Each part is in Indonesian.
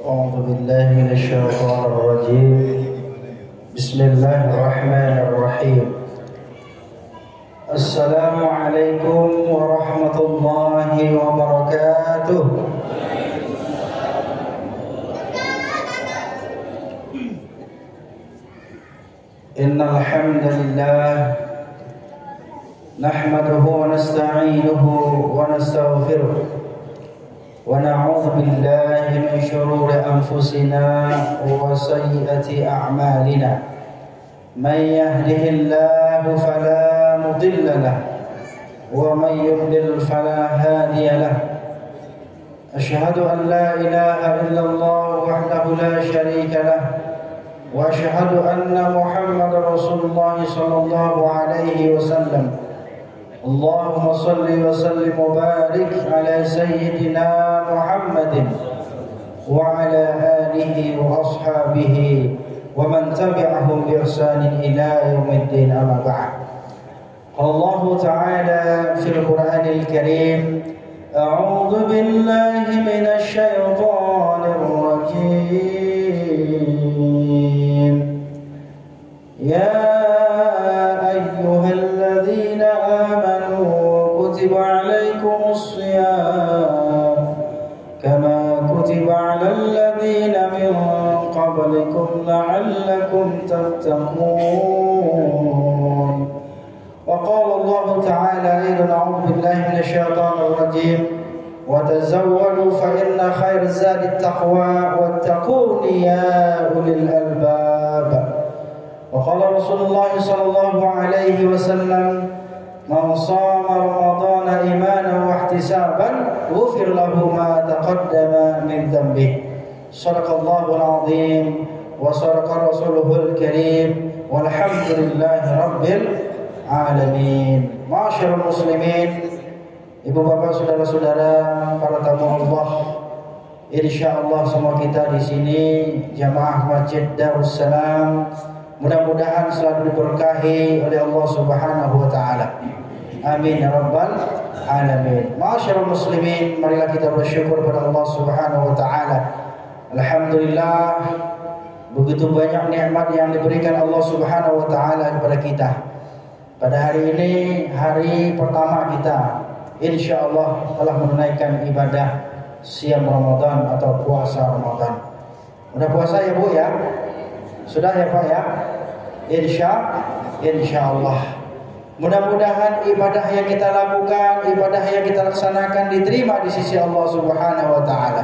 أعوذ بالله من الشيطان الرجيم بسم الله الرحمن الرحيم السلام عليكم ورحمة الله وبركاته. إن الحمد لله نحمده ونستعينه ونستغفره ونعوذ بالله من شرور أنفسنا وسيئة أعمالنا من يهده الله فلا مضل له ومن يضلل فلا هادي له أشهد أن لا إله إلا الله وحده لا شريك له وأشهد أن محمد رسول الله صلى الله عليه وسلم. اللهم صل وسلم وبارك على سيدنا محمد وعلى آله وأصحابه ومن تبعهم بإحسان إلى يوم الدين. أما بعد. الله تعالى في القرآن الكريم أعوذ بالله من الشيطان الرجيم يا أيها الذين آمنوا كتب عليكم الصيام كما كتب على الذين من قبلكم لعلكم تتقون. وقال الله تعالى أيضا أعوذ بالله من الشيطان الرجيم وتزودوا فإن خير الزاد التقوى واتقون يا أولي الألباب. وقال رسول الله صلى الله عليه وسلم من صام رمضان إيمانا واحتسابا غفر له ما تقدم من ذنبه. صدق الله العظيم وصدق رسوله الكريم والحمد لله رب العالمين. Ma'asyiral muslimin, ibu bapak, saudara-saudara, para tamu Allah, insyaallah semua kita di sini jamaah Masjid Darussalam mudah-mudahan selalu diberkahi oleh Allah Subhanahu wa taala. Amin ya rabbal alamin. Ma'asyiral muslimin, marilah kita bersyukur kepada Allah Subhanahu wa taala. Alhamdulillah, begitu banyak nikmat yang diberikan Allah Subhanahu wa taala kepada kita. Pada hari ini, hari pertama kita insyaallah telah menunaikan ibadah siam Ramadan atau puasa Ramadan. Udah puasa ya Bu ya? Sudah ya Pak ya? Insyaallah. Mudah-mudahan ibadah yang kita lakukan, ibadah yang kita laksanakan diterima di sisi Allah Subhanahu wa taala.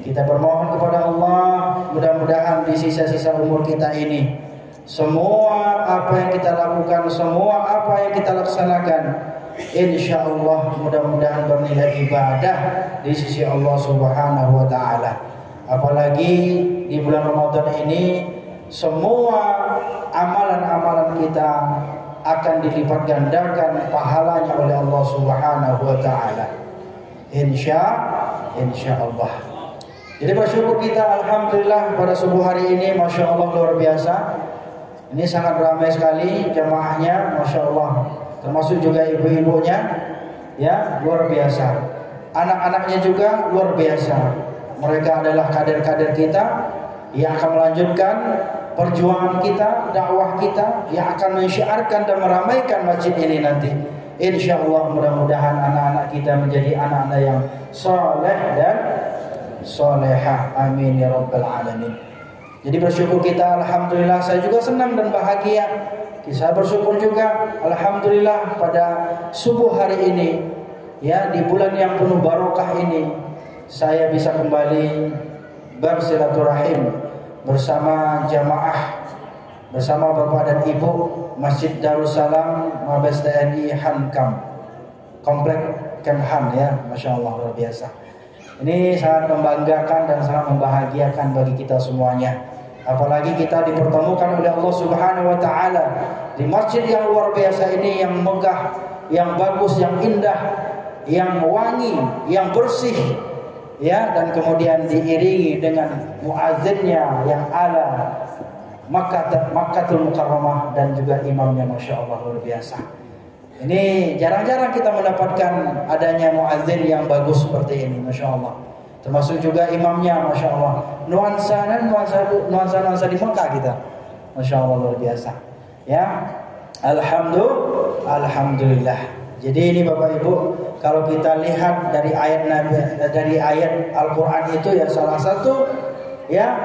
Kita bermohon kepada Allah, mudah-mudahan di sisa-sisa umur kita ini semua apa yang kita lakukan, semua apa yang kita laksanakan, insyaallah mudah-mudahan bernilai ibadah di sisi Allah Subhanahu wa taala. Apalagi di bulan Ramadan ini semua amalan-amalan kita akan dilipat gandakan pahalanya oleh Allah Subhanahu wa taala. Insyaallah. Jadi bersyukur kita alhamdulillah pada subuh hari ini, Masya Allah luar biasa. Ini sangat ramai sekali jamaahnya, Masya Allah. Termasuk juga ibu-ibunya, ya luar biasa. Anak-anaknya juga luar biasa. Mereka adalah kader-kader kita yang akan melanjutkan perjuangan kita, dakwah kita, yang akan mensyiarkan dan meramaikan masjid ini nanti. Insyaallah mudah-mudahan anak-anak kita menjadi anak-anak yang saleh dan salehah. Amin ya rabbal alamin. Jadi bersyukur kita, alhamdulillah. Saya juga senang dan bahagia. Saya bersyukur juga, alhamdulillah, pada subuh hari ini, ya di bulan yang penuh barokah ini, saya bisa kembali bersilaturahim bersama jamaah, bersama bapak dan ibu Masjid Darussalam Mabes TNI Hankam, Komplek Kemhan, ya, Masya Allah luar biasa. Ini sangat membanggakan dan sangat membahagiakan bagi kita semuanya. Apalagi kita dipertemukan oleh Allah Subhanahu wa taala di masjid yang luar biasa ini, yang megah, yang bagus, yang indah, yang wangi, yang bersih, ya, dan kemudian diiringi dengan muazzinnya yang ala Makkatul Mukarramah dan juga imamnya, Masya Allah luar biasa. Ini jarang-jarang kita mendapatkan adanya muadzin yang bagus seperti ini, masya Allah. Termasuk juga imamnya, masya Allah. Nuansa di Mekah kita, masya Allah, luar biasa. Ya, alhamdulillah. Jadi ini Bapak Ibu, kalau kita lihat dari ayat Al-Quran itu ya salah satu ya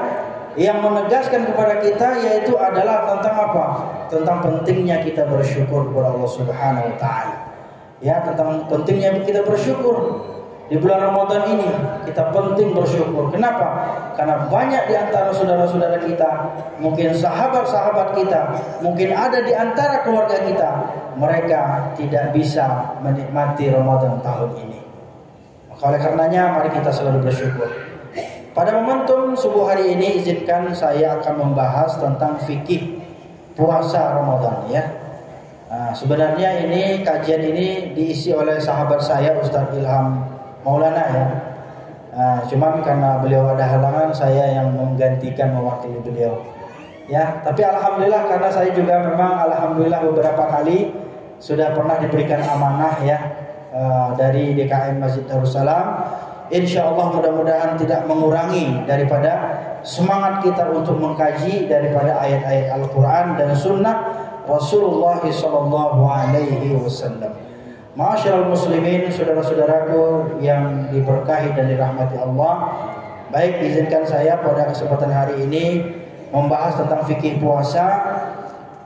yang menegaskan kepada kita yaitu adalah tentang apa? Tentang pentingnya kita bersyukur kepada Allah Subhanahu wa taala. Ya, tentang pentingnya kita bersyukur. Di bulan Ramadan ini kita penting bersyukur. Kenapa? Karena banyak di antara saudara-saudara kita, mungkin sahabat-sahabat kita, mungkin ada di antara keluarga kita, mereka tidak bisa menikmati Ramadan tahun ini. Maka oleh karenanya mari kita selalu bersyukur. Pada momentum subuh hari ini izinkan saya akan membahas tentang fikih puasa Ramadan ya. Nah, sebenarnya ini kajian ini diisi oleh sahabat saya Ustadz Ilham Maulana ya. Cuman karena beliau ada halangan, saya yang menggantikan mewakili beliau. Ya, tapi alhamdulillah karena saya juga memang alhamdulillah beberapa kali sudah pernah diberikan amanah ya dari DKM Masjid Darussalam. Insya Allah mudah-mudahan tidak mengurangi daripada semangat kita untuk mengkaji daripada ayat-ayat Al-Quran dan Sunnah Rasulullah SAW. Ma'asyiral muslimin, saudara-saudaraku yang diberkahi dan dirahmati Allah. Baik, izinkan saya pada kesempatan hari ini membahas tentang fikih puasa.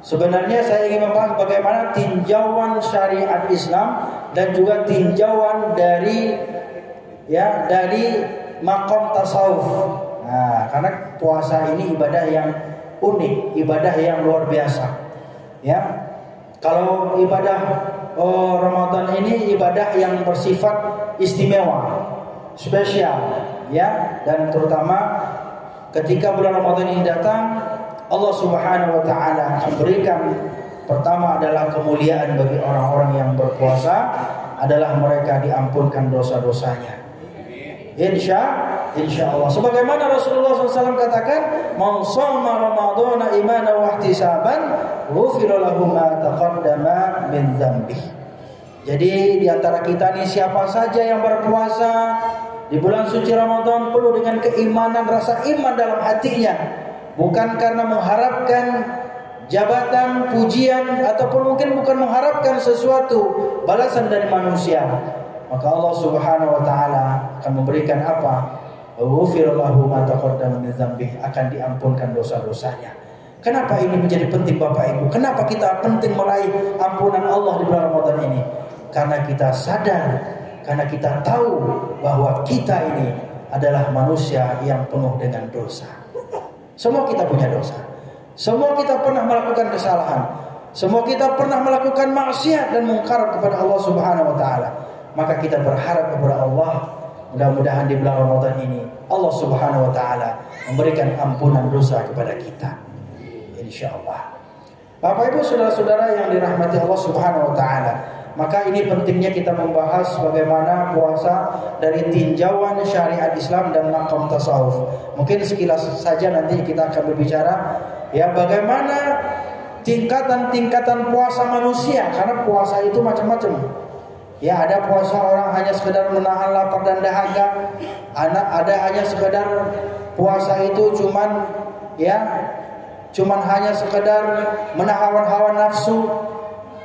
Sebenarnya saya ingin membahas bagaimana tinjauan syariat Islam dan juga tinjauan dari makom tasawuf. Nah, karena puasa ini ibadah yang unik, ibadah yang luar biasa. Ya, kalau ibadah Ramadan ini ibadah yang bersifat istimewa, spesial, ya, dan terutama ketika bulan Ramadan ini datang, Allah Subhanahu wa taala akan berikan pertama adalah kemuliaan bagi orang-orang yang berpuasa adalah mereka diampunkan dosa-dosanya. Insya Allah. Sebagaimana Rasulullah SAW katakan, "Man shoma Ramadhana imanan wa ihtisaban, ghufira lahu ma taqaddama min dzambih." Jadi di antara kita nih siapa saja yang berpuasa di bulan suci Ramadan penuh dengan keimanan, rasa iman dalam hatinya, bukan karena mengharapkan jabatan, pujian ataupun mungkin bukan mengharapkan sesuatu balasan dari manusia, maka Allah Subhanahu wa taala akan memberikan apa? Ghufirallahu ma taqaddama min dzambih, akan diampunkan dosa-dosanya. Kenapa ini menjadi penting Bapak Ibu? Kenapa kita penting meraih ampunan Allah di bulan Ramadan ini? Karena kita sadar, karena kita tahu bahwa kita ini adalah manusia yang penuh dengan dosa. Semua kita punya dosa. Semua kita pernah melakukan kesalahan. Semua kita pernah melakukan maksiat dan mungkar kepada Allah Subhanahu wa taala. Maka kita berharap kepada Allah, mudah-mudahan di bulan Ramadan ini Allah Subhanahu wa taala memberikan ampunan dosa kepada kita. Insyaallah. Bapak Ibu saudara-saudara yang dirahmati Allah Subhanahu wa taala, maka ini pentingnya kita membahas bagaimana puasa dari tinjauan syariat Islam dan makom tasawuf. Mungkin sekilas saja nanti kita akan berbicara ya bagaimana tingkatan-tingkatan puasa manusia, karena puasa itu macam-macam. Ya, ada puasa orang hanya sekedar menahan lapar dan dahaga. Ada hanya sekedar puasa itu cuman hanya sekedar menahan hawa nafsu.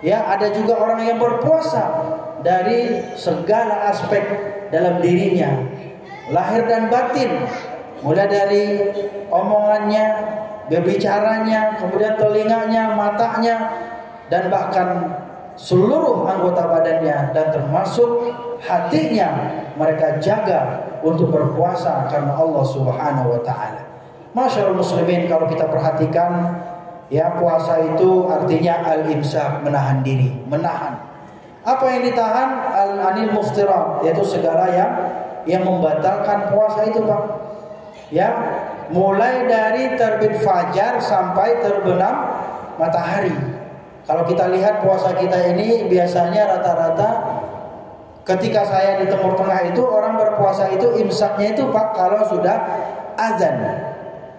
Ya, ada juga orang yang berpuasa dari segala aspek dalam dirinya, lahir dan batin, mulai dari omongannya, berbicaranya, kemudian telinganya, matanya, dan bahkan seluruh anggota badannya dan termasuk hatinya mereka jaga untuk berpuasa karena Allah Subhanahu wa taala. Masyaallah muslimin, kalau kita perhatikan ya, puasa itu artinya al-imsak, menahan diri, menahan. Apa yang ditahan? Al-anil muftirat, yaitu segala yang membatalkan puasa itu, Pak. Ya, mulai dari terbit fajar sampai terbenam matahari. Kalau kita lihat puasa kita ini biasanya rata-rata ketika saya di Timur Tengah itu orang berpuasa itu imsaknya itu Pak kalau sudah azan.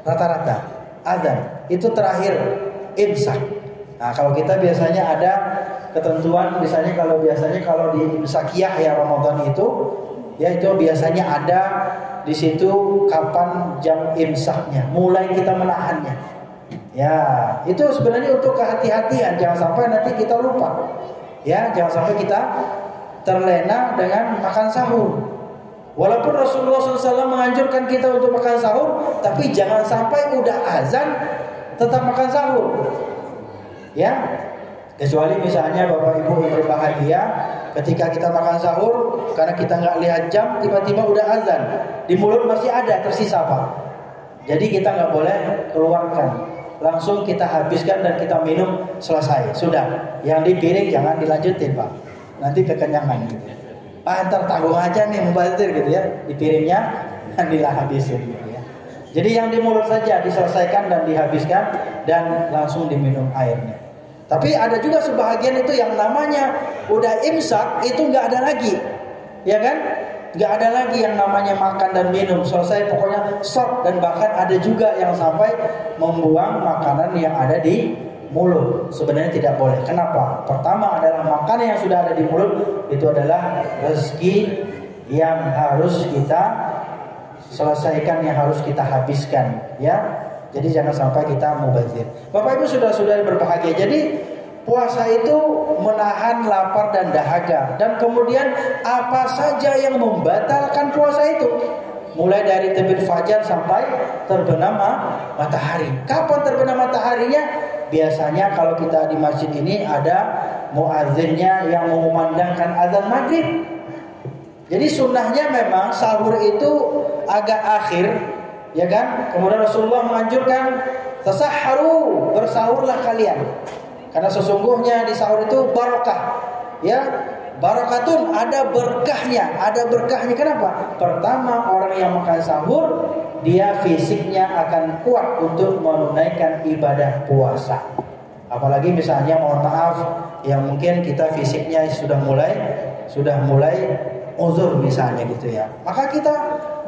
Rata-rata azan itu terakhir imsak. Nah, kalau kita biasanya ada ketentuan, misalnya biasanya kalau di imsakiyah ya Ramadan itu, ya itu biasanya ada di situ kapan jam imsaknya, mulai kita menahannya. Ya, itu sebenarnya untuk kehati-hatian, jangan sampai nanti kita lupa. Ya, jangan sampai kita terlena dengan makan sahur. Walaupun Rasulullah SAW menganjurkan kita untuk makan sahur, tapi jangan sampai udah azan tetap makan sahur. Ya, kecuali misalnya Bapak Ibu yang berbahagia, ketika kita makan sahur, karena kita nggak lihat jam, tiba-tiba udah azan, di mulut masih ada tersisa Pak. Jadi kita nggak boleh keluarkan, langsung kita habiskan dan kita minum selesai. Sudah, yang di piring jangan dilanjutin Pak, nanti kekenyangan gitu. Ntar tanggung aja nih mubazir gitu ya, di piringnya dihabisin gitu ya. Jadi yang di mulut saja diselesaikan dan dihabiskan dan langsung diminum airnya. Tapi ada juga sebahagian itu yang namanya udah imsak itu nggak ada lagi, ya kan? Nggak ada lagi yang namanya makan dan minum, selesai pokoknya stop. Dan bahkan ada juga yang sampai membuang makanan yang ada di mulut. Sebenarnya tidak boleh. Kenapa? Pertama adalah makanan yang sudah ada di mulut itu adalah rezeki yang harus kita selesaikan, yang harus kita habiskan, ya. Jadi jangan sampai kita mubazir. Bapak Ibu sudah berbahagia. Jadi puasa itu menahan lapar dan dahaga, dan kemudian apa saja yang membatalkan puasa itu, mulai dari terbit fajar sampai terbenam matahari. Kapan terbenam mataharinya? Biasanya kalau kita di masjid ini ada muazzinnya yang mengumandangkan azan maghrib. Jadi sunnahnya memang sahur itu agak akhir, ya kan? Kemudian Rasulullah menganjurkan tasahharu, bersahurlah kalian. Karena sesungguhnya di sahur itu barakah, ya. Barakatun, ada berkahnya, ada berkahnya. Kenapa? Pertama, orang yang makan sahur, dia fisiknya akan kuat untuk menunaikan ibadah puasa. Apalagi misalnya mohon maaf, yang mungkin kita fisiknya sudah mulai uzur misalnya gitu ya. Maka kita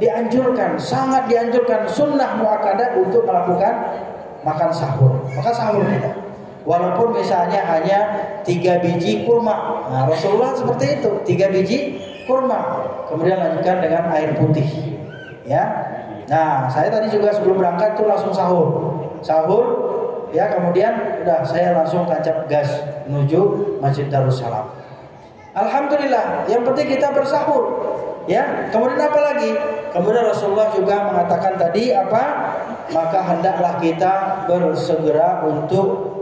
dianjurkan, sangat dianjurkan, sunnah muakkadah untuk melakukan makan sahur. Maka sahur kita. Walaupun misalnya hanya 3 biji kurma. Nah, Rasulullah seperti itu, 3 biji kurma. Kemudian lanjutkan dengan air putih. Ya. Nah, saya tadi juga sebelum berangkat tuh langsung sahur. Sahur, ya, kemudian udah saya langsung tancap gas menuju Masjid Darussalam. Alhamdulillah, yang penting kita bersahur. Ya, kemudian apa lagi? Kemudian Rasulullah juga mengatakan tadi apa? Maka hendaklah kita bersegera untuk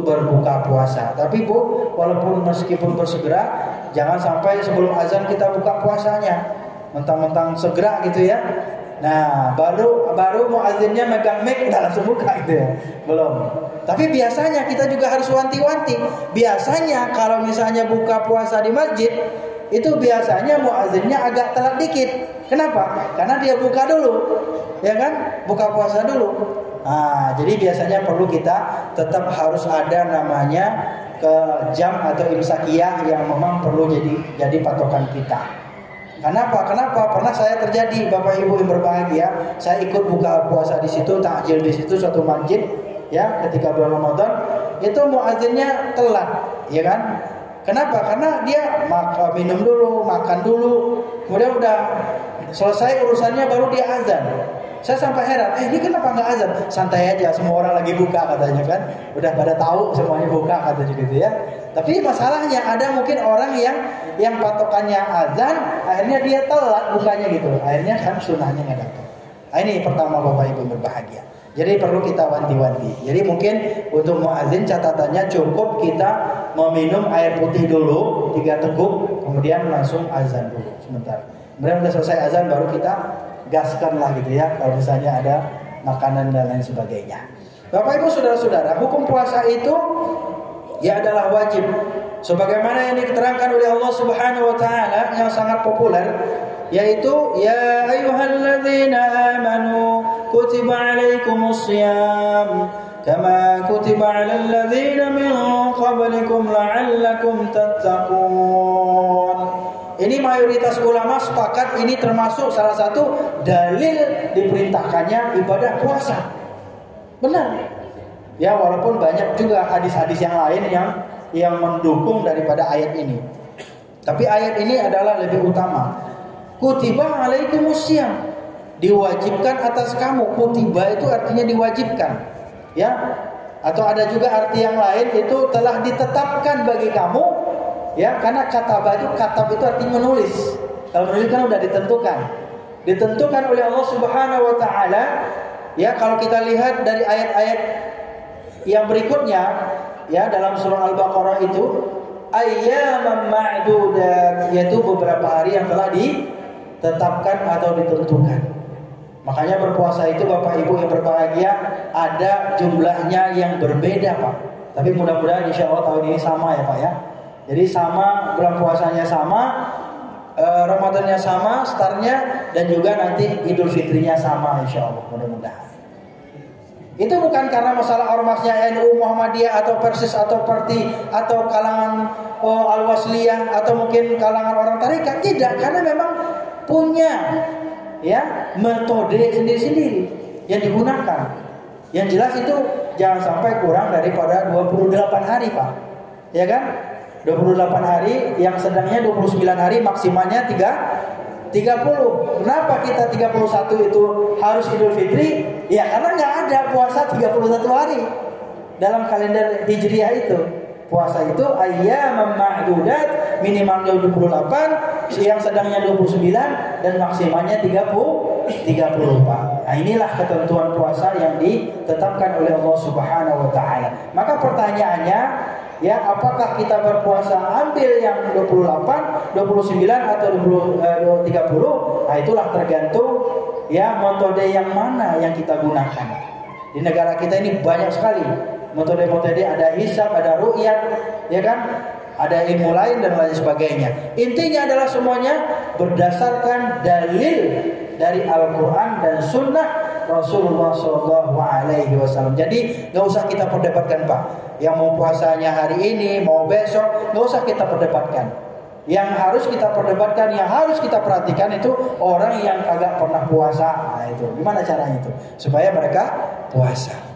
berbuka puasa. Tapi Bu, walaupun meskipun bersegera, jangan sampai sebelum azan kita buka puasanya. Mentang-mentang segera gitu ya. Nah, baru muazzinnya megang mic udah langsung buka gitu ya. Belum. Tapi biasanya kita juga harus wanti-wanti. Biasanya kalau misalnya buka puasa di masjid, itu biasanya muazzinnya agak telat dikit. Kenapa? Karena dia buka dulu. Ya kan? Buka puasa dulu. Nah, jadi biasanya perlu kita tetap harus ada namanya ke jam atau imsakiyah yang memang perlu jadi patokan kita. Kenapa? Pernah saya terjadi, Bapak Ibu yang berbahagia, saya ikut buka puasa di situ, takjil di situ suatu masjid, ya, ketika bulan Ramadan, itu muazzinnya telat, ya kan? Kenapa? Karena dia minum dulu, makan dulu, kemudian udah selesai urusannya baru dia azan. Saya sampai heran, ini kenapa nggak azan? Santai aja, semua orang lagi buka katanya kan. Udah pada tahu semuanya buka katanya gitu ya. Tapi masalahnya ada mungkin orang yang patokannya azan, akhirnya dia telat bukanya gitu. Akhirnya kan sunnahnya nggak dapat. Nah, ini pertama Bapak Ibu berbahagia. Jadi perlu kita wanti-wanti. Jadi mungkin untuk muazin catatannya cukup kita meminum air putih dulu 3 teguk, kemudian langsung azan dulu sebentar. Kemudian udah selesai azan baru kita gaskan lah gitu ya, kalau misalnya ada makanan dan lain sebagainya. Bapak Ibu saudara-saudara, hukum puasa itu ya adalah wajib. Sebagaimana yang diterangkan oleh Allah Subhanahu wa taala yang sangat populer, yaitu ya ayyuhalladzina amanu kutiba alaikumus shiyam kama kutiba alal ladzina min qablikum la'allakum tattaqun. Ini mayoritas ulama sepakat ini termasuk salah satu dalil diperintahkannya ibadah puasa. Benar. Ya, walaupun banyak juga hadis-hadis yang lain yang yang mendukung daripada ayat ini. Tapi ayat ini adalah lebih utama. Kutiba alaikumusiyam, diwajibkan atas kamu. Kutiba itu artinya diwajibkan, ya. Atau ada juga arti yang lain, itu telah ditetapkan bagi kamu, ya. Karena katab itu artinya menulis. Kalau menulis kan udah ditentukan oleh Allah Subhanahu wa taala. Ya, kalau kita lihat dari ayat-ayat yang berikutnya, ya, dalam surah Al-Baqarah itu ayyaman ma'dudat, yaitu beberapa hari yang telah ditetapkan atau ditentukan. Makanya berpuasa itu Bapak Ibu yang berbahagia ada jumlahnya yang berbeda, Pak. Tapi mudah-mudahan insya Allah tahun ini sama ya Pak ya. Jadi sama, bulan puasanya sama, Ramadannya sama, startnya, dan juga nanti Idul Fitrinya sama insya Allah, mudah-mudahan. Itu bukan karena masalah ormasnya NU, Muhammadiyah, atau Persis, atau Parti, atau kalangan Al-Wasliyah, atau mungkin kalangan orang tarekat. Tidak, karena memang punya, ya, metode sendiri-sendiri yang digunakan. Yang jelas itu jangan sampai kurang daripada 28 hari Pak, ya kan? 28 hari, yang sedangnya 29 hari, maksimalnya 30. Kenapa kita 31 itu harus Idul Fitri? Ya karena nggak ada puasa 31 hari dalam kalender Hijriah itu. Puasa itu ayyam ma'dudat, minimalnya 28, yang sedangnya 29, dan maksimalnya 30 Pak. Nah, inilah ketentuan puasa yang ditetapkan oleh Allah Subhanahu wa taala. Maka pertanyaannya, ya, apakah kita berpuasa ambil yang 28, 29 atau 30? Nah, itulah tergantung, ya, metode yang mana yang kita gunakan. Di negara kita ini banyak sekali metode-metode, ada hisab, ada ru'yat, ya kan? Ada ilmu lain dan lain sebagainya. Intinya adalah semuanya berdasarkan dalil dari Al-Quran dan Sunnah Rasulullah SAW. Jadi nggak usah kita perdebatkan Pak. Yang mau puasanya hari ini, mau besok, nggak usah kita perdebatkan. Yang harus kita perdebatkan, yang harus kita perhatikan itu orang yang kagak pernah puasa. Nah, itu gimana caranya itu supaya mereka puasa.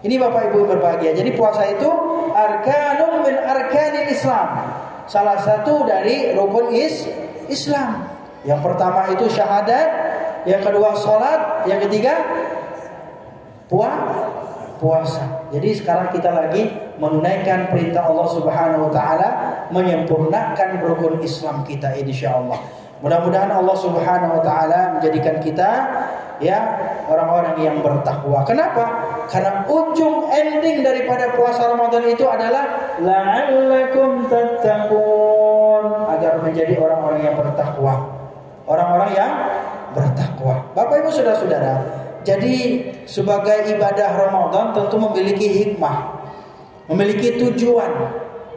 Ini Bapak Ibu berbahagia. Jadi puasa itu arkanun min arkanil Islam. Salah satu dari rukun Islam. Yang pertama itu syahadat, yang kedua sholat, yang ketiga puasa. Jadi sekarang kita lagi menunaikan perintah Allah Subhanahu wa taala, menyempurnakan rukun Islam kita insyaallah. Mudah-mudahan Allah Subhanahu wa taala menjadikan kita, ya, orang-orang yang bertakwa. Kenapa? Karena ujung ending daripada puasa Ramadan itu adalah la'allakum tattaqun, agar menjadi orang-orang yang bertakwa. Orang-orang yang bertakwa. Bapak Ibu saudara-saudara, jadi sebagai ibadah Ramadan tentu memiliki hikmah, memiliki tujuan,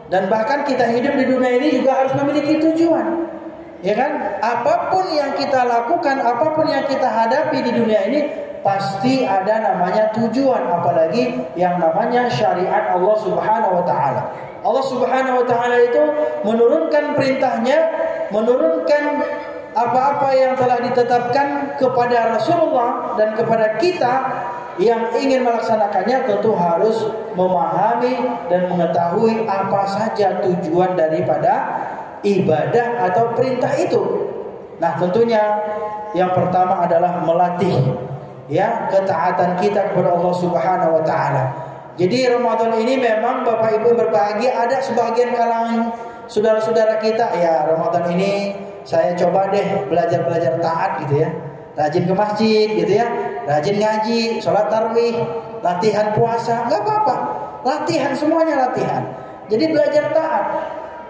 dan bahkan kita hidup di dunia ini juga harus memiliki tujuan. Ya kan? Apapun yang kita lakukan, apapun yang kita hadapi di dunia ini pasti ada namanya tujuan, apalagi yang namanya syariat Allah Subhanahu wa taala. Allah Subhanahu wa taala itu menurunkan perintahnya, menurunkan apa-apa yang telah ditetapkan kepada Rasulullah dan kepada kita yang ingin melaksanakannya tentu harus memahami dan mengetahui apa saja tujuan daripada ibadah atau perintah itu. Nah, tentunya yang pertama adalah melatih, ya, ketaatan kita kepada Allah Subhanahu wa taala. Jadi Ramadan ini memang Bapak Ibu berbahagia, ada sebagian kalangan saudara-saudara kita, ya, Ramadan ini saya coba deh belajar taat gitu ya. Rajin ke masjid gitu ya, rajin ngaji, sholat tarawih, latihan puasa, enggak apa-apa. Latihan, semuanya latihan. Jadi belajar taat.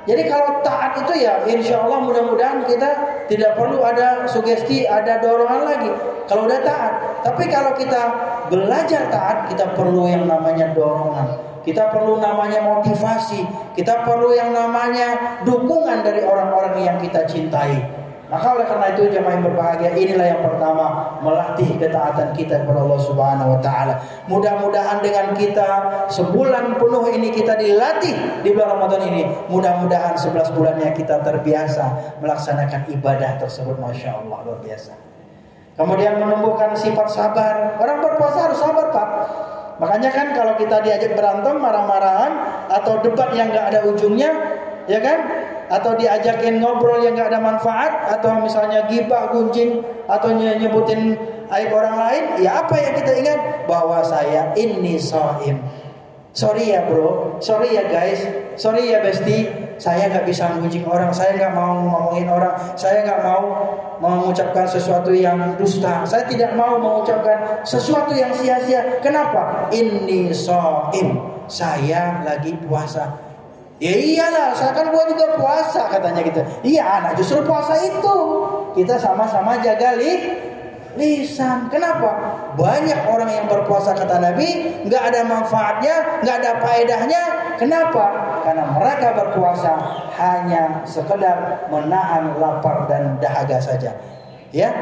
Jadi kalau taat itu ya insya Allah mudah-mudahan kita tidak perlu ada sugesti, ada dorongan lagi kalau udah taat. Tapi kalau kita belajar taat, kita perlu yang namanya dorongan, kita perlu namanya motivasi, kita perlu yang namanya dukungan dari orang-orang yang kita cintai. Maka oleh karena itu jemaah yang berbahagia, inilah yang pertama, melatih ketaatan kita kepada Allah Subhanahu wa taala. Mudah-mudahan dengan kita sebulan penuh ini kita dilatih di bulan Ramadan ini, mudah-mudahan 11 bulannya kita terbiasa melaksanakan ibadah tersebut. Masya Allah, luar biasa. Kemudian menumbuhkan sifat sabar. Orang berpuasa harus sabar Pak. Makanya kan kalau kita diajak berantem, marah-marahan, atau debat yang nggak ada ujungnya, ya kan? Atau diajakin ngobrol yang nggak ada manfaat, atau misalnya gibah, gunjing, atau nyebutin aib orang lain, ya apa yang kita ingat? Bahwa saya ini shaim. Sorry ya bro, sorry ya guys, sorry ya bestie, saya nggak bisa gunjing orang, saya nggak mau ngomongin orang, saya nggak mau mengucapkan sesuatu yang dusta, saya tidak mau mengucapkan sesuatu yang sia-sia. Kenapa? Ini shaim, saya lagi puasa. Ya iyalah, saya kan gua juga puasa katanya gitu. Iya, nah justru puasa itu kita sama-sama jaga lisan. Kenapa? Banyak orang yang berpuasa kata Nabi nggak ada manfaatnya, nggak ada faedahnya. Kenapa? Karena mereka berpuasa hanya sekedar menahan lapar dan dahaga saja. Ya,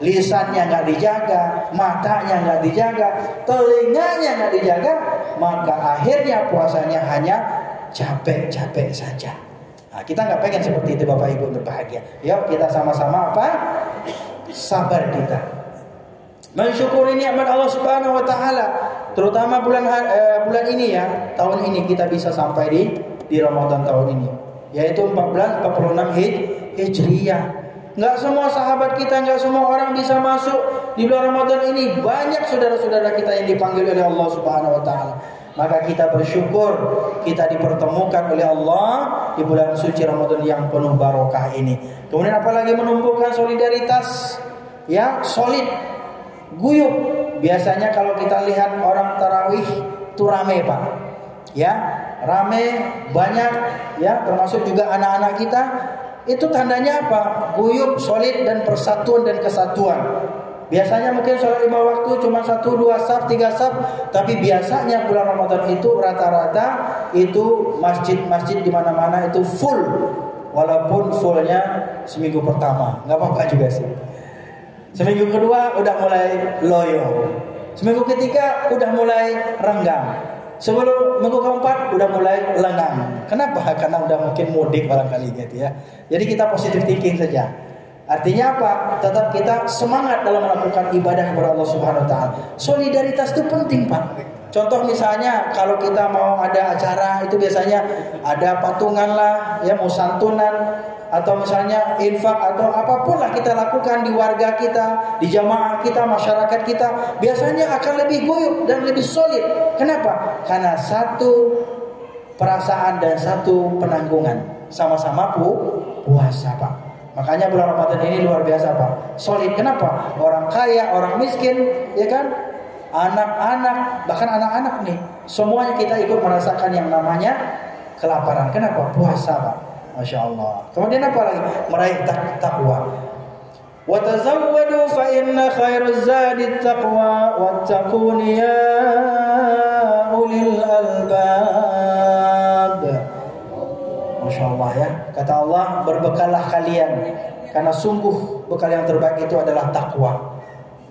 lisannya nggak dijaga, matanya nggak dijaga, telinganya nggak dijaga, maka akhirnya puasanya hanya capek-capek saja. Nah, kita nggak pengen seperti itu Bapak Ibu berbahagia. Yuk kita sama-sama apa? Sabar kita. Mensyukuri nikmat Allah Subhanahu wa taala, terutama bulan ini ya, tahun ini kita bisa sampai di Ramadan tahun ini, yaitu 1446 Hijriah. Enggak semua sahabat kita, enggak semua orang bisa masuk di bulan Ramadan ini. Banyak saudara-saudara kita yang dipanggil oleh Allah Subhanahu wa taala. Maka kita bersyukur kita dipertemukan oleh Allah di bulan suci Ramadan yang penuh barokah ini. Kemudian apalagi menumbuhkan solidaritas ya, solid, guyup. Biasanya kalau kita lihat orang tarawih itu rame Pak, ya rame, banyak ya, termasuk juga anak-anak kita. Itu tandanya apa? Guyup, solid, dan persatuan dan kesatuan. Biasanya mungkin sholat 5 waktu cuma 1, 2 saf, 3 saf, tapi biasanya bulan Ramadan itu rata-rata itu masjid-masjid di mana-mana itu full. Walaupun fullnya seminggu pertama, nggak apa-apa juga sih. Seminggu kedua udah mulai loyo, seminggu ketiga udah mulai renggang, sebelum minggu keempat udah mulai lengang. Kenapa? Karena udah mungkin mudik barangkali gitu ya. Jadi kita positive thinking saja. Artinya apa? Tetap kita semangat dalam melakukan ibadah kepada Allah Subhanahu wa taala. Solidaritas itu penting, Pak. Contoh misalnya kalau kita mau ada acara itu biasanya ada patungan lah, ya mau santunan, atau misalnya infak atau apapun lah kita lakukan di warga kita, di jamaah kita, masyarakat kita, biasanya akan lebih guyup dan lebih solid. Kenapa? Karena satu perasaan dan satu penanggungan, sama-sama puasa, Pak. Makanya bulan Ramadan ini luar biasa, Pak. Solid. Kenapa? Orang kaya, orang miskin, ya kan? Anak-anak, bahkan anak-anak nih, semuanya kita ikut merasakan yang namanya kelaparan. Kenapa? Puasa, Pak. Masya Allah. Kemudian apa lagi? Meraih takwa. Wa tazawwadu fa inna khairaz zadi taqwa wattaquni ya ulil albab. Masya Allah ya. Kata Allah, berbekallah kalian, karena sungguh bekal yang terbaik itu adalah takwa.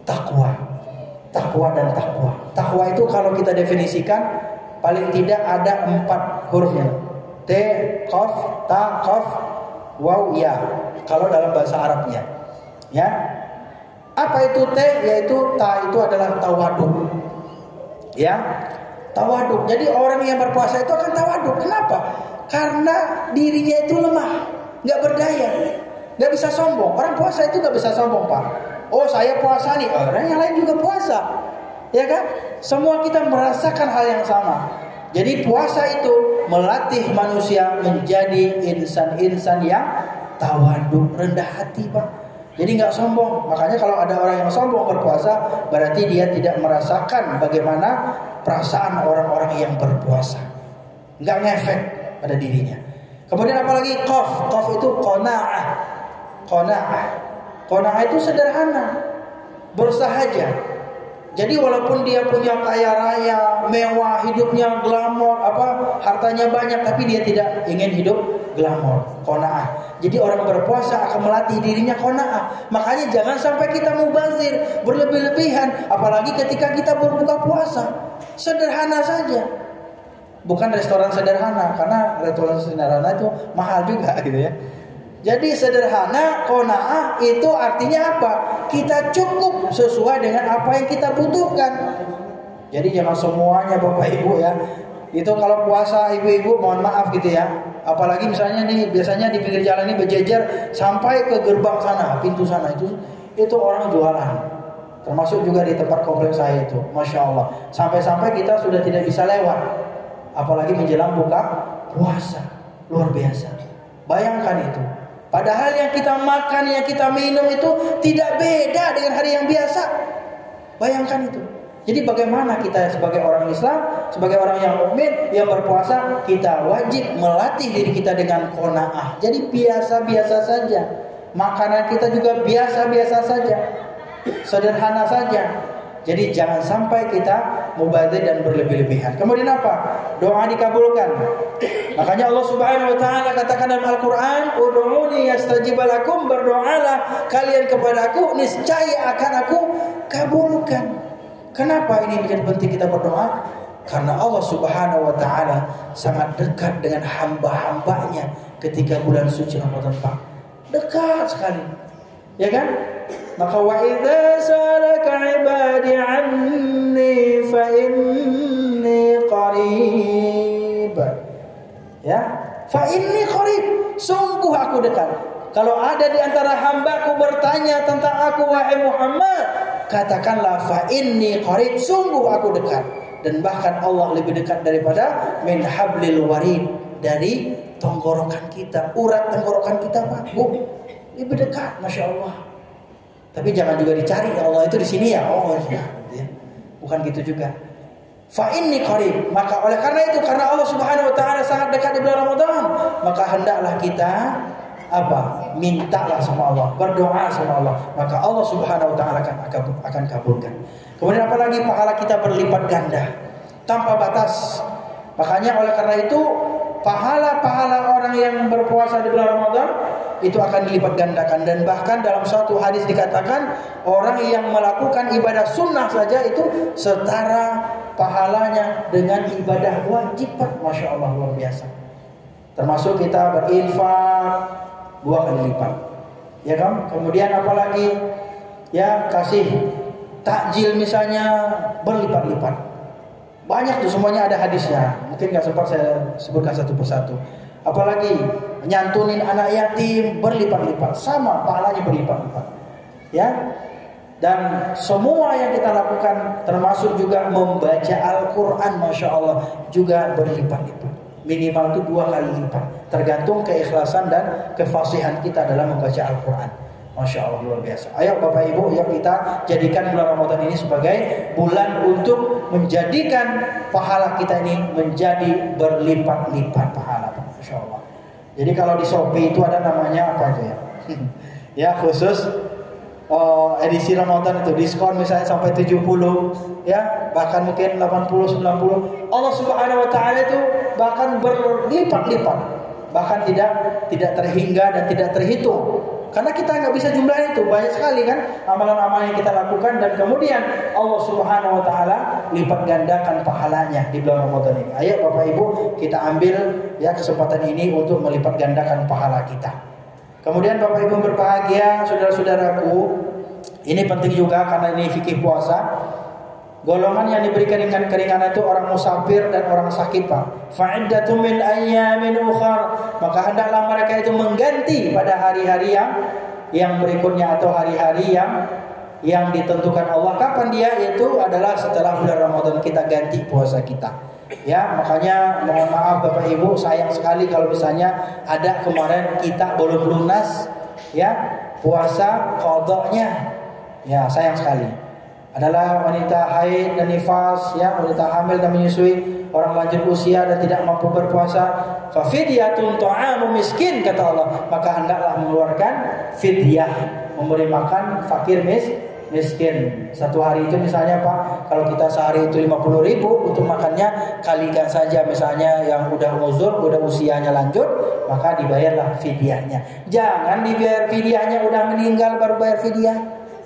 Takwa dan takwa. Takwa itu kalau kita definisikan paling tidak ada 4 hurufnya. T, qaf, ta, qaf, waw, ya. Kalau dalam bahasa Arabnya, ya. Apa itu T? Yaitu ta itu adalah tawaduk. Ya, tawaduk. Jadi orang yang berpuasa itu akan tawaduk. Kenapa? Karena dirinya itu lemah, nggak berdaya, nggak bisa sombong. Orang puasa itu nggak bisa sombong, Pak. Oh saya puasa nih, orang yang lain juga puasa, ya kan? Semua kita merasakan hal yang sama. Jadi puasa itu melatih manusia menjadi insan-insan yang tawaduk, rendah hati, Pak. Jadi nggak sombong. Makanya kalau ada orang yang sombong berpuasa, berarti dia tidak merasakan bagaimana perasaan orang-orang yang berpuasa. Nggak ngefek pada dirinya. Kemudian apalagi qaf. Qaf itu qanaah. Qanaah itu sederhana, bersahaja. Jadi walaupun dia punya kaya raya, mewah, hidupnya glamor, hartanya banyak, tapi dia tidak ingin hidup glamor. Qanaah. Jadi orang berpuasa akan melatih dirinya qanaah. Makanya jangan sampai kita mubazir, berlebih-lebihan, apalagi ketika kita berbuka puasa. Sederhana saja. Bukan restoran sederhana, karena restoran sederhana itu mahal juga gitu ya. Jadi sederhana, qanaah itu artinya apa? Kita cukup sesuai dengan apa yang kita butuhkan. Jadi jangan semuanya Bapak Ibu ya. Itu kalau puasa ibu-ibu mohon maaf gitu ya. Apalagi misalnya nih biasanya di pinggir jalan ini berjejer sampai ke gerbang sana, pintu sana itu orang jualan. Termasuk juga di tempat kompleks saya itu, Masya Allah. Sampai-sampai kita sudah tidak bisa lewat. Apalagi menjelang buka puasa, luar biasa. Bayangkan itu. Padahal yang kita makan, yang kita minum itu tidak beda dengan hari yang biasa. Bayangkan itu. Jadi bagaimana kita sebagai orang Islam, sebagai orang yang mukmin yang berpuasa, kita wajib melatih diri kita dengan qanaah. Jadi biasa-biasa saja. Makanan kita juga biasa-biasa saja. Sederhana saja. Jadi jangan sampai kita mubadzir dan berlebih-lebihan. Kemudian apa? Doa dikabulkan. Makanya Allah Subhanahu wa taala katakan dalam Al-Qur'an, "Ud'uni astajib lakum." Berdoalah kalian kepadaku, niscaya akan aku kabulkan. Kenapa ini menjadi penting kita berdoa? Karena Allah Subhanahu wa taala sangat dekat dengan hamba-hambanya ketika bulan suci Ramadan Pak. Dekat sekali. Ya kan? Maka wa idza salaka ibadi anni fa inni qarib. Ya, fa inni qarib. Sungguh aku dekat. Kalau ada di antara hambaku bertanya tentang aku wahai Muhammad, katakanlah fa inni qarib, sungguh aku dekat. Dan bahkan Allah lebih dekat daripada min hablil warid, dari tenggorokan kita, urat tenggorokan kita Pak, Bu. Lebih dekat, Masya Allah. Tapi jangan juga dicari Allah itu di sini ya. Oh ya, bukan gitu juga. Fa inni qarib, maka oleh karena itu, karena Allah Subhanahu wa taala sangat dekat di bulan Ramadan, maka hendaklah kita apa? Mintalah sama Allah, berdoa sama Allah, maka Allah Subhanahu wa taala akan kabulkan. Kemudian apalagi pahala kita berlipat ganda tanpa batas. Makanya oleh karena itu pahala-pahala orang yang berpuasa di bulan Ramadan itu akan dilipat gandakan. Dan bahkan dalam suatu hadis dikatakan orang yang melakukan ibadah sunnah saja itu setara pahalanya dengan ibadah wajib. Masya Allah, luar biasa. Termasuk kita berinfak 2 kali lipat, ya kan? Kemudian apalagi ya, kasih takjil misalnya berlipat-lipat. Banyak tuh, semuanya ada hadisnya. Mungkin gak sempat saya sebutkan satu persatu. Apalagi nyantunin anak yatim berlipat-lipat, sama pahalanya berlipat-lipat. Ya. Dan semua yang kita lakukan termasuk juga membaca Al-Quran, Masya Allah, juga berlipat-lipat. Minimal itu 2 kali lipat, tergantung keikhlasan dan kefasihan kita dalam membaca Al-Quran. Masya Allah, luar biasa. Ayo Bapak Ibu, yuk kita jadikan bulan Ramadan ini sebagai bulan untuk menjadikan pahala kita ini menjadi berlipat-lipat pahala. Masya Allah. Jadi kalau di Shopee itu ada namanya apa itu ya? Ya, khusus edisi Ramadan itu diskon misalnya sampai 70 ya, bahkan mungkin 80 90. Allah Subhanahu wa taala itu bahkan berlipat-lipat, bahkan tidak terhingga dan tidak terhitung. Karena kita nggak bisa jumlahin itu, banyak sekali kan amalan-amalan yang kita lakukan, dan kemudian Allah Subhanahu wa taala lipat gandakan pahalanya di bulan Ramadan ini. Ayo Bapak Ibu, kita ambil ya kesempatan ini untuk melipat gandakan pahala kita. Kemudian Bapak Ibu berbahagia, saudara-saudaraku, ini penting juga karena ini fikih puasa. Golongan yang diberi keringanan itu orang musafir dan orang sakit Pak. Fa'iddatun min ayyamin ukhar, maka hendaklah mereka itu mengganti pada hari-hari yang berikutnya atau hari-hari yang ditentukan Allah. Kapan dia? Itu adalah setelah bulan Ramadan kita ganti puasa kita. Ya, makanya mohon maaf Bapak Ibu, sayang sekali kalau misalnya ada kemarin kita belum lunas ya puasa qadanya. Ya, sayang sekali. Adalah wanita haid dan nifas, ya, wanita hamil dan menyusui, orang lanjut usia dan tidak mampu berpuasa, fa fidyatun ta'amu miskin, kata Allah, maka hendaklah mengeluarkan fidyah, memberi makan fakir miskin. Satu hari itu misalnya Pak, kalau kita sehari itu 50.000 untuk makannya, kalikan saja misalnya yang udah uzur, udah usianya lanjut, maka dibayarlah fidyahnya. Jangan dibayar fidyahnya udah meninggal baru bayar fidyah.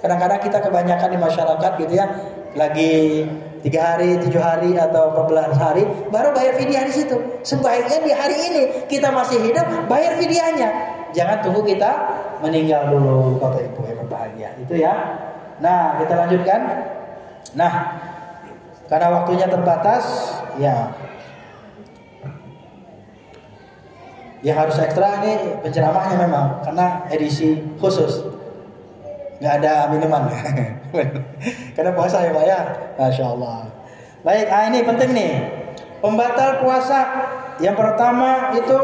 Kadang-kadang kita kebanyakan di masyarakat gitu ya, lagi 3 hari, 7 hari atau 14 hari baru bayar fidyah di situ. Sebaiknya di hari ini kita masih hidup bayar fidyahnya. Jangan tunggu kita meninggal dulu, Bapak Ibu yang berbahagia. Itu ya. Nah, kita lanjutkan. Nah, karena waktunya terbatas, ya harus ekstra ini penceramahnya memang karena edisi khusus, nggak ada minuman. Karena puasa ya Pak ya, Masya Allah. Baik, ini penting nih, pembatal puasa. Yang pertama itu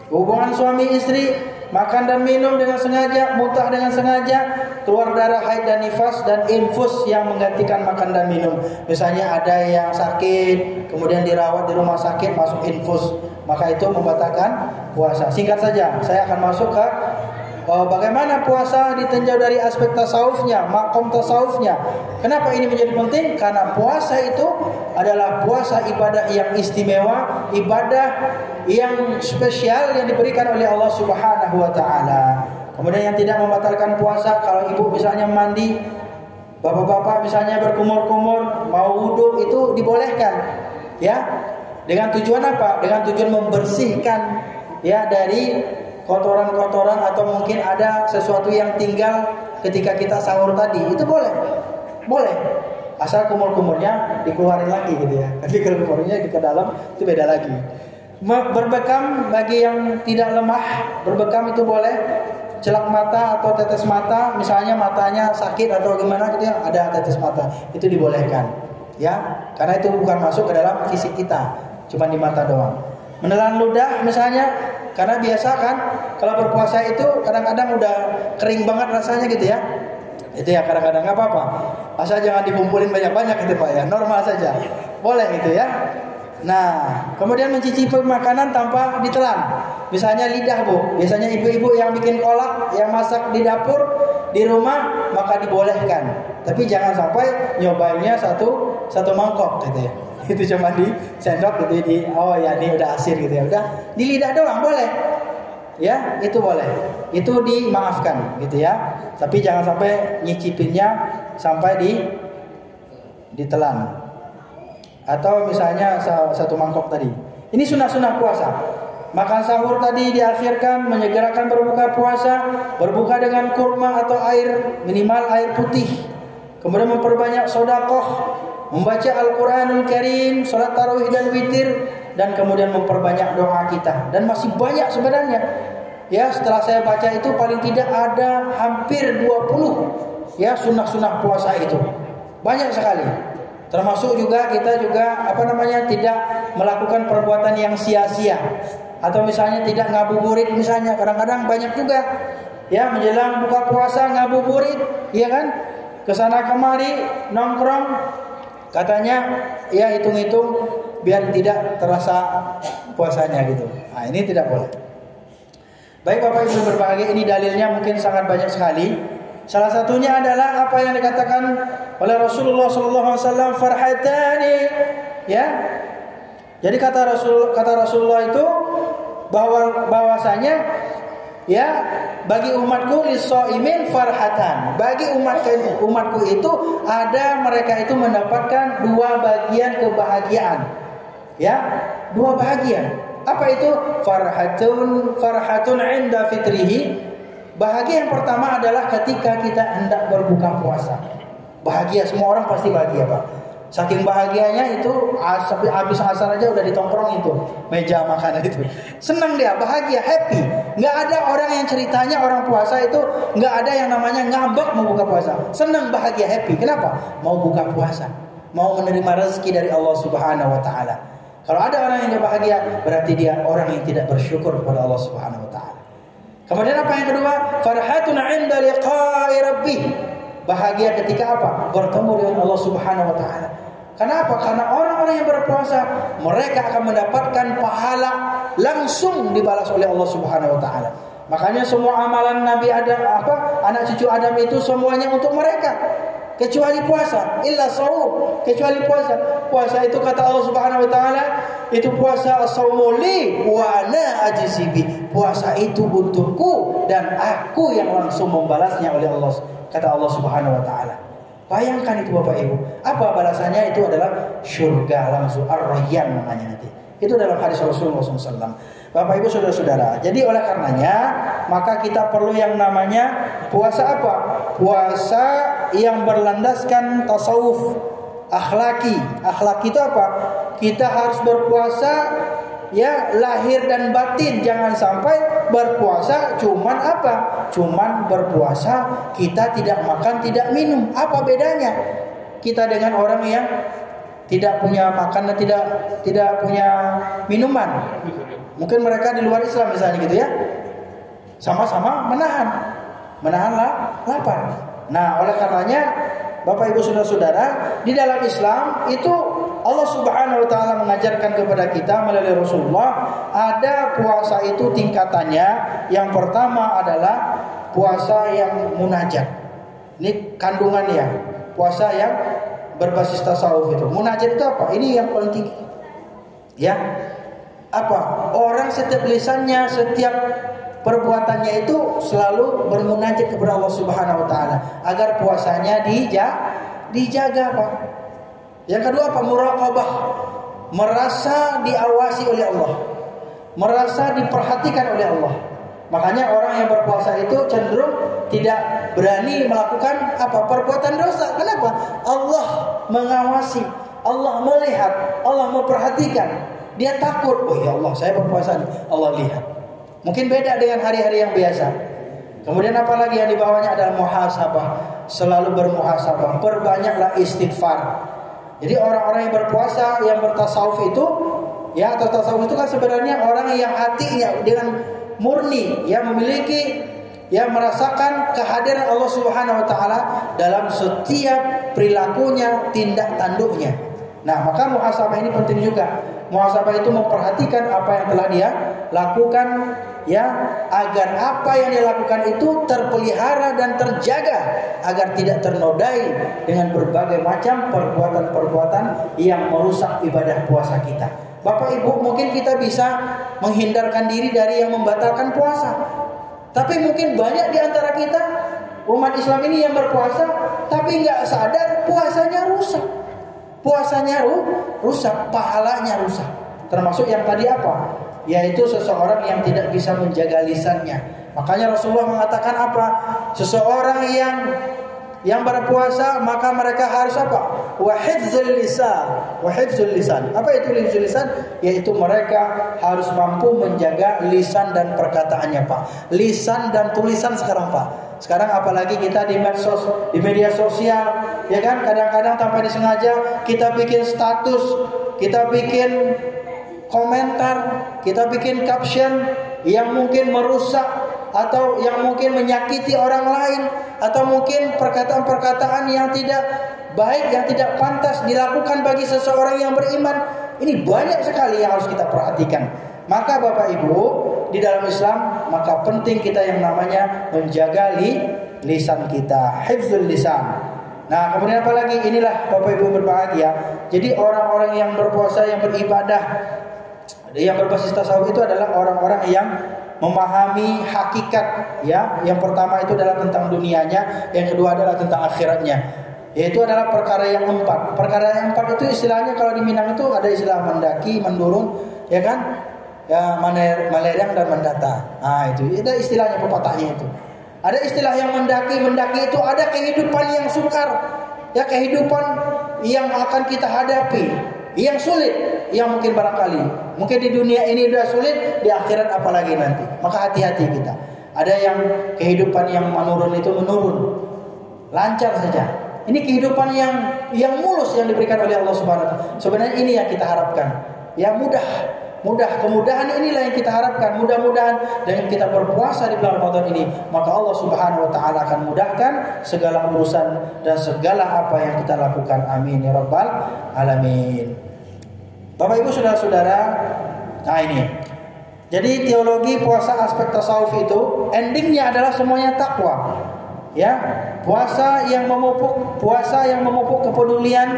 hubungan suami istri, makan dan minum dengan sengaja, muntah dengan sengaja, keluar darah haid dan nifas, dan infus yang menggantikan makan dan minum. Misalnya ada yang sakit, kemudian dirawat di rumah sakit, masuk infus, maka itu membatalkan puasa. Singkat saja, saya akan masuk ke bagaimana puasa ditinjau dari aspek tasawufnya, makom tasawufnya. Kenapa ini menjadi penting? Karena puasa itu adalah puasa ibadah yang istimewa, ibadah yang spesial yang diberikan oleh Allah Subhanahu wa taala. Kemudian yang tidak membatalkan puasa, kalau ibu misalnya mandi, bapak-bapak misalnya berkumur-kumur, mau wudu, itu dibolehkan. Ya. Dengan tujuan apa? Dengan tujuan membersihkan ya dari kotoran-kotoran atau mungkin ada sesuatu yang tinggal ketika kita sahur tadi, itu boleh, asal kumur-kumurnya dikeluarin lagi gitu ya. Tapi kalau kumurnya ke dalam itu beda lagi. Berbekam bagi yang tidak lemah, berbekam itu boleh. Celak mata atau tetes mata, misalnya matanya sakit atau gimana gitu ya, ada tetes mata, itu dibolehkan ya, karena itu bukan masuk ke dalam fisik kita, cuma di mata doang. Menelan ludah misalnya, karena biasa kan kalau berpuasa itu kadang-kadang udah kering banget rasanya gitu ya. Itu ya kadang-kadang nggak apa-apa. Asal jangan dikumpulin banyak-banyak gitu Pak ya. Normal saja. Boleh gitu ya. Nah, kemudian mencicipi makanan tanpa ditelan. Misalnya lidah Bu. Biasanya ibu-ibu yang bikin kolak, yang masak di dapur, di rumah, maka dibolehkan. Tapi jangan sampai nyobainnya satu mangkok gitu ya. Itu cuma di sendok gitu di ini udah asir gitu ya, udah di lidah doang boleh ya, itu boleh, itu dimaafkan gitu ya, tapi jangan sampai nyicipinnya sampai ditelan. Atau misalnya satu mangkok tadi, ini sunah-sunah puasa. Makan sahur tadi diakhirkan, menyegerakan berbuka puasa, berbuka dengan kurma atau air, minimal air putih, kemudian memperbanyak sedekah, membaca Al-Quranul Karim, sholat tarawih dan witir, dan kemudian memperbanyak doa kita. Dan masih banyak sebenarnya. Ya, setelah saya baca itu paling tidak ada hampir 20 ya sunnah-sunnah puasa itu. Banyak sekali. Termasuk juga kita tidak melakukan perbuatan yang sia-sia. Atau misalnya tidak ngabuburit misalnya. Kadang-kadang banyak juga ya menjelang buka puasa ngabuburit, ya kan? Kesana kemari nongkrong, katanya ya hitung-hitung biar tidak terasa puasanya gitu. Nah, ini tidak boleh. Baik Bapak Ibu berbahagia, ini dalilnya mungkin sangat banyak sekali. Salah satunya adalah apa yang dikatakan oleh Rasulullah SAW, farhatani, ya. Jadi kata Rasulullah itu bahwasanya ya bagi umatku lis-shaimin farhatan. Bagi umatku itu ada mereka itu mendapatkan 2 bagian kebahagiaan. Ya, 2 bahagia. Apa itu? Farhatun 'inda fitrihi. Bahagia yang pertama adalah ketika kita hendak berbuka puasa. Bahagia, semua orang pasti bahagia, Pak. Saking bahagianya itu habis asar aja udah ditongkrong itu meja makanan itu. Senang dia, bahagia, happy. Nggak ada orang yang ceritanya orang puasa itu nggak ada yang namanya ngambek mau buka puasa. Senang, bahagia, happy. Kenapa? Mau buka puasa, mau menerima rezeki dari Allah Subhanahu Wa Taala. Kalau ada orang yang nggak bahagia, berarti dia orang yang tidak bersyukur kepada Allah Subhanahu Wa Taala. Kemudian apa yang kedua? Farhatun 'inda liqa'i rabbih. Bahagia ketika apa? Bertemu dengan Allah Subhanahu Wa Taala. Kenapa? Karena orang-orang yang berpuasa mereka akan mendapatkan pahala langsung dibalas oleh Allah Subhanahu Wa Taala. Makanya semua amalan Nabi Adam, anak cucu Adam itu semuanya untuk mereka, kecuali puasa. Illa shaum, kecuali puasa. Puasa itu kata Allah Subhanahu Wa Taala, itu puasa as-shaumu li wa ana ajzi bi. Puasa itu untukku dan aku yang langsung membalasnya oleh Allah. Kata Allah Subhanahu Wa Taala. Bayangkan itu Bapak Ibu. Apa balasannya? Itu adalah surga langsung, ar-rayyan namanya nanti. Itu dalam hadis Rasulullah SAW. Bapak Ibu saudara-saudara. Jadi oleh karenanya maka kita perlu yang namanya puasa apa? Puasa yang berlandaskan tasawuf. akhlaki. Akhlaki itu apa? Kita harus berpuasa ya lahir dan batin. Jangan sampai berpuasa cuman apa? Cuman berpuasa kita tidak makan, tidak minum. Apa bedanya kita dengan orang yang tidak punya makan dan tidak punya minuman? Mungkin mereka di luar Islam misalnya gitu ya. Sama-sama menahan lapar. Nah, oleh karenanya Bapak Ibu saudara-saudara, di dalam Islam itu Allah Subhanahu wa taala mengajarkan kepada kita melalui Rasulullah, ada puasa itu tingkatannya. Yang pertama adalah puasa yang munajat. Ini kandungannya, puasa yang berbasis tasawuf itu. Munajat itu apa? Ini yang paling tinggi. Ya. Apa? Orang setiap lisannya, setiap perbuatannya itu selalu bermunajat kepada Allah Subhanahu wa taala agar puasanya dijaga, Pak. Yang kedua apa? Muraqabah. Merasa diawasi oleh Allah. Merasa diperhatikan oleh Allah. Makanya orang yang berpuasa itu cenderung tidak berani melakukan apa? Perbuatan dosa. Kenapa? Allah mengawasi, Allah melihat, Allah memperhatikan. Dia takut, oh ya Allah, saya berpuasa nih, Allah lihat. Mungkin beda dengan hari-hari yang biasa. Kemudian apalagi yang dibawanya adalah muhasabah. Selalu bermuhasabah. Perbanyaklah istighfar. Jadi orang-orang yang berpuasa, yang bertasawuf itu, ya atau tasawuf itu kan sebenarnya orang yang hatinya dengan murni, ya memiliki, ya merasakan kehadiran Allah Subhanahu wa taala dalam setiap perilakunya, tindak tanduknya. Nah, maka muhasabah ini penting juga. Muhasabah itu memperhatikan apa yang telah dia lakukan, ya, agar apa yang dia lakukan itu terpelihara dan terjaga agar tidak ternodai dengan berbagai macam perbuatan-perbuatan yang merusak ibadah puasa kita. Bapak Ibu, mungkin kita bisa menghindarkan diri dari yang membatalkan puasa. Tapi mungkin banyak di antara kita umat Islam ini yang berpuasa tapi nggak sadar puasanya rusak. Puasanya rusak, pahalanya rusak. Termasuk yang tadi apa? Yaitu seseorang yang tidak bisa menjaga lisannya. Makanya Rasulullah mengatakan apa? Seseorang yang berpuasa maka mereka harus apa? Wa hifdzul lisan. Apa itu hifdzul lisan? Yaitu mereka harus mampu menjaga lisan dan perkataannya, Pak. Lisan dan tulisan sekarang, Pak. Sekarang apalagi kita di media sosial, ya kan? Kadang-kadang tanpa disengaja kita bikin status, kita bikin komentar, kita bikin caption yang mungkin merusak atau yang mungkin menyakiti orang lain, atau mungkin perkataan-perkataan yang tidak baik, yang tidak pantas dilakukan bagi seseorang yang beriman. Ini banyak sekali yang harus kita perhatikan. Maka Bapak Ibu, di dalam Islam maka penting kita yang namanya menjaga lisan kita, hifdzul lisan. Nah, kemudian apa lagi? Inilah Bapak Ibu berbahagia. Jadi orang-orang yang berpuasa, yang beribadah, yang berbasis tasawuf itu adalah orang-orang yang memahami hakikat, ya. Yang pertama itu adalah tentang dunianya, yang kedua adalah tentang akhiratnya. Yaitu adalah perkara yang empat. Perkara yang empat itu istilahnya kalau di Minang itu ada istilah mendaki, mendurung, ya kan? Ya, malerang dan mendata. Nah, itu ada istilahnya, pepatahnya itu. Ada istilah yang mendaki itu ada kehidupan yang sukar, ya, kehidupan yang akan kita hadapi, yang sulit, yang mungkin barangkali mungkin di dunia ini sudah sulit, di akhirat apalagi nanti. Maka hati-hati kita. Ada yang kehidupan yang menurun itu menurun, lancar saja. Ini kehidupan yang mulus yang diberikan oleh Allah Subhanahu wa taala. Sebenarnya ini yang kita harapkan. Ya, kemudahan inilah yang kita harapkan. Mudah-mudahan dengan kita berpuasa di bulan Ramadan ini, maka Allah Subhanahu wa taala akan mudahkan segala urusan dan segala apa yang kita lakukan. Amin ya rabbal alamin. Bapak Ibu saudara-saudara, nah ini. Jadi teologi puasa aspek tasawuf itu endingnya adalah semuanya takwa. Ya, puasa yang memupuk kepedulian.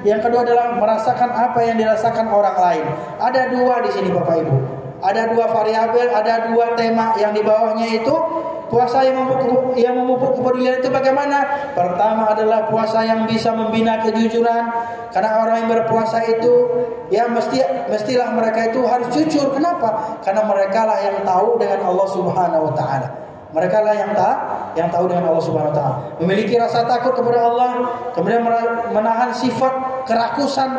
Yang kedua adalah merasakan apa yang dirasakan orang lain. Ada dua di sini Bapak Ibu. Ada dua variabel, ada dua tema yang di bawahnya itu. Puasa yang memupuk kepedulian itu bagaimana? Pertama adalah puasa yang bisa membina kejujuran. Karena orang yang berpuasa itu, ya mestilah mereka itu harus jujur. Kenapa? Karena mereka lah yang tahu dengan Allah Subhanahu wa taala. Mereka lah yang tahu dengan Allah Subhanahu wa taala. Memiliki rasa takut kepada Allah, kemudian menahan sifat kerakusan.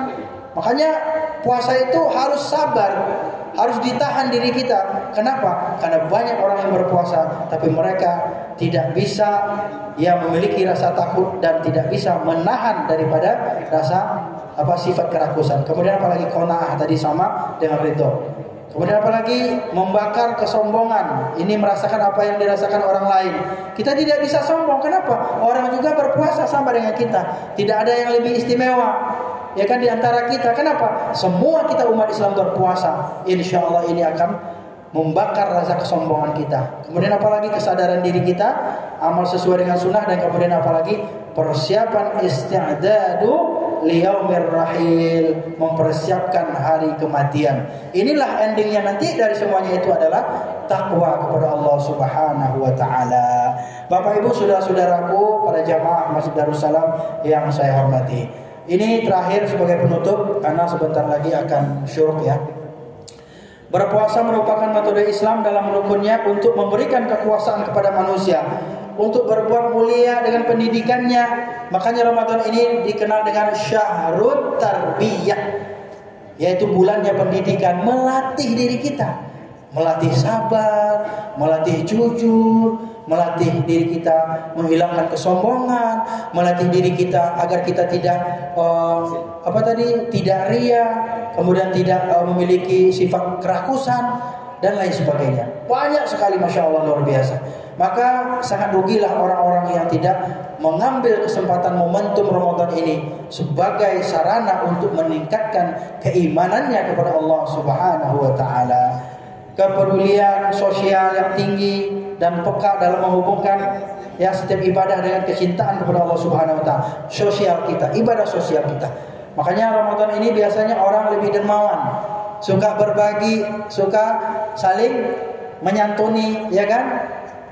Makanya puasa itu harus sabar, harus ditahan diri kita. Kenapa? Karena banyak orang yang berpuasa tapi mereka tidak bisa memiliki rasa takut dan tidak bisa menahan daripada rasa sifat kerakusan. Kemudian apalagi qanaah tadi sama dengan ridho. Kemudian apalagi membakar kesombongan. Ini merasakan apa yang dirasakan orang lain. Kita tidak bisa sombong. Kenapa? Orang juga berpuasa sama dengan kita. Tidak ada yang lebih istimewa, ya kan, di antara kita. Kenapa? Semua kita umat Islam berpuasa. Insya Allah ini akan membakar rasa kesombongan kita. Kemudian apalagi kesadaran diri kita, amal sesuai dengan sunnah, dan kemudian apalagi persiapan isti'dadu liyaumir rahil, mempersiapkan hari kematian. Inilah endingnya nanti dari semuanya itu adalah takwa kepada Allah Subhanahu wa taala. Bapak Ibu, saudara-saudaraku, para jamaah Masjid Darussalam yang saya hormati. Ini terakhir sebagai penutup karena sebentar lagi akan syuruk ya. Berpuasa merupakan metode Islam dalam rukunnya untuk memberikan kekuasaan kepada manusia, untuk berbuat mulia dengan pendidikannya. Makanya Ramadan ini dikenal dengan Syahrut Tarbiyah, yaitu bulannya pendidikan, melatih diri kita, melatih sabar, melatih jujur, melatih diri kita menghilangkan kesombongan, melatih diri kita agar kita tidak tidak ria, kemudian tidak memiliki sifat kerakusan dan lain sebagainya. Banyak sekali, masya Allah, luar biasa. Maka sangat rugilah orang-orang yang tidak mengambil kesempatan momentum Ramadan ini sebagai sarana untuk meningkatkan keimanannya kepada Allah Subhanahu wa taala. Kepedulian sosial yang tinggi dan peka dalam menghubungkan setiap ibadah dengan kecintaan kepada Allah Subhanahu wa taala. Sosial kita, ibadah sosial kita. Makanya Ramadan ini biasanya orang lebih dermawan, suka berbagi, suka saling menyantuni, ya kan?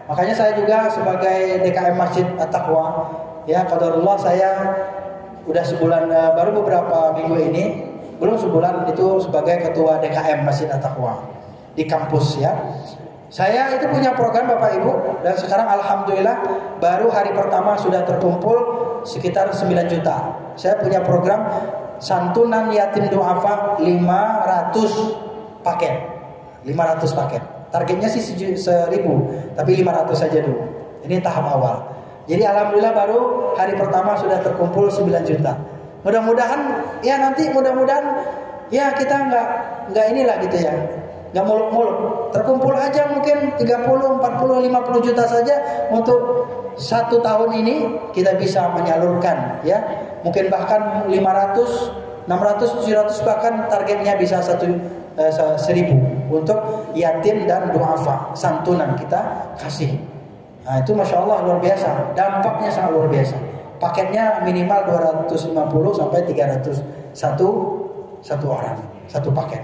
Makanya saya juga sebagai DKM Masjid At-Taqwa, qadarullah saya udah sebulan, baru beberapa minggu ini, belum sebulan itu sebagai ketua DKM Masjid At-Taqwa di kampus ya. Saya itu punya program Bapak Ibu, dan sekarang alhamdulillah baru hari pertama sudah terkumpul sekitar 9 juta. Saya punya program santunan yatim duafa 500 paket. 500 paket. Targetnya sih 1000, tapi 500 saja dulu. Ini tahap awal. Jadi alhamdulillah baru hari pertama sudah terkumpul 9 juta. Mudah-mudahan kita nggak inilah gitu ya. Nggak muluk-muluk. Terkumpul aja mungkin 30, 40, 50 juta saja untuk 1 tahun ini kita bisa menyalurkan ya. Mungkin bahkan 500, 600, 700, bahkan targetnya bisa 1000 untuk yatim dan duafa, santunan kita kasih. Nah, itu masya Allah luar biasa, dampaknya sangat luar biasa. Paketnya minimal 250 sampai 300 satu orang, satu paket.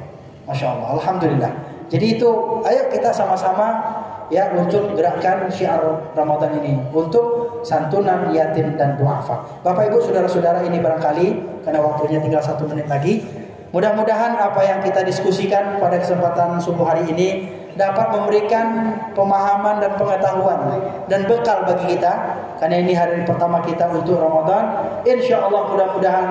Masya Allah, alhamdulillah. Jadi itu, ayo kita sama-sama ya untuk gerakan syiar Ramadan ini, untuk santunan yatim dan duafa. Bapak Ibu, saudara-saudara, ini barangkali karena waktunya tinggal 1 menit lagi. Mudah-mudahan apa yang kita diskusikan pada kesempatan subuh hari ini dapat memberikan pemahaman dan pengetahuan dan bekal bagi kita, karena ini hari pertama kita untuk Ramadan. Insya Allah mudah-mudahan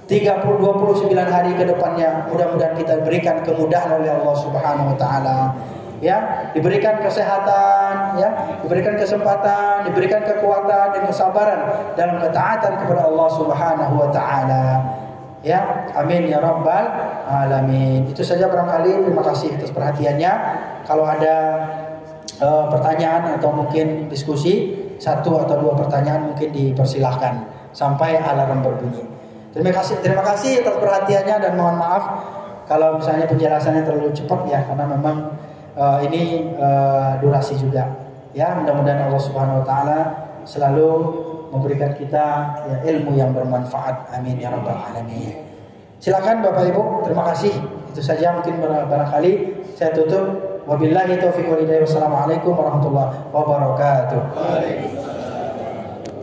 29 hari ke depannya mudah-mudahan kita berikan kemudahan oleh Allah Subhanahu wa taala. Ya, diberikan kesehatan, ya, diberikan kesempatan, diberikan kekuatan dan kesabaran dalam ketaatan kepada Allah Subhanahu wa taala. Ya, amin ya rabbal alamin. Itu saja barangkali. Terima kasih atas perhatiannya. Kalau ada pertanyaan atau mungkin diskusi, 1 atau 2 pertanyaan mungkin dipersilahkan sampai alarm berbunyi. Terima kasih atas perhatiannya, dan mohon maaf kalau misalnya penjelasannya terlalu cepat ya, karena memang ini durasi juga. Ya, mudah-mudahan Allah Subhanahu wa taala selalu memberikan kita ya, ilmu yang bermanfaat. Amin ya rabbal alamin. Silakan Bapak Ibu, terima kasih. Itu saja mungkin barangkali saya tutup. Wabillahi taufiq wal hidayah. Wassalamualaikum warahmatullahi wabarakatuh.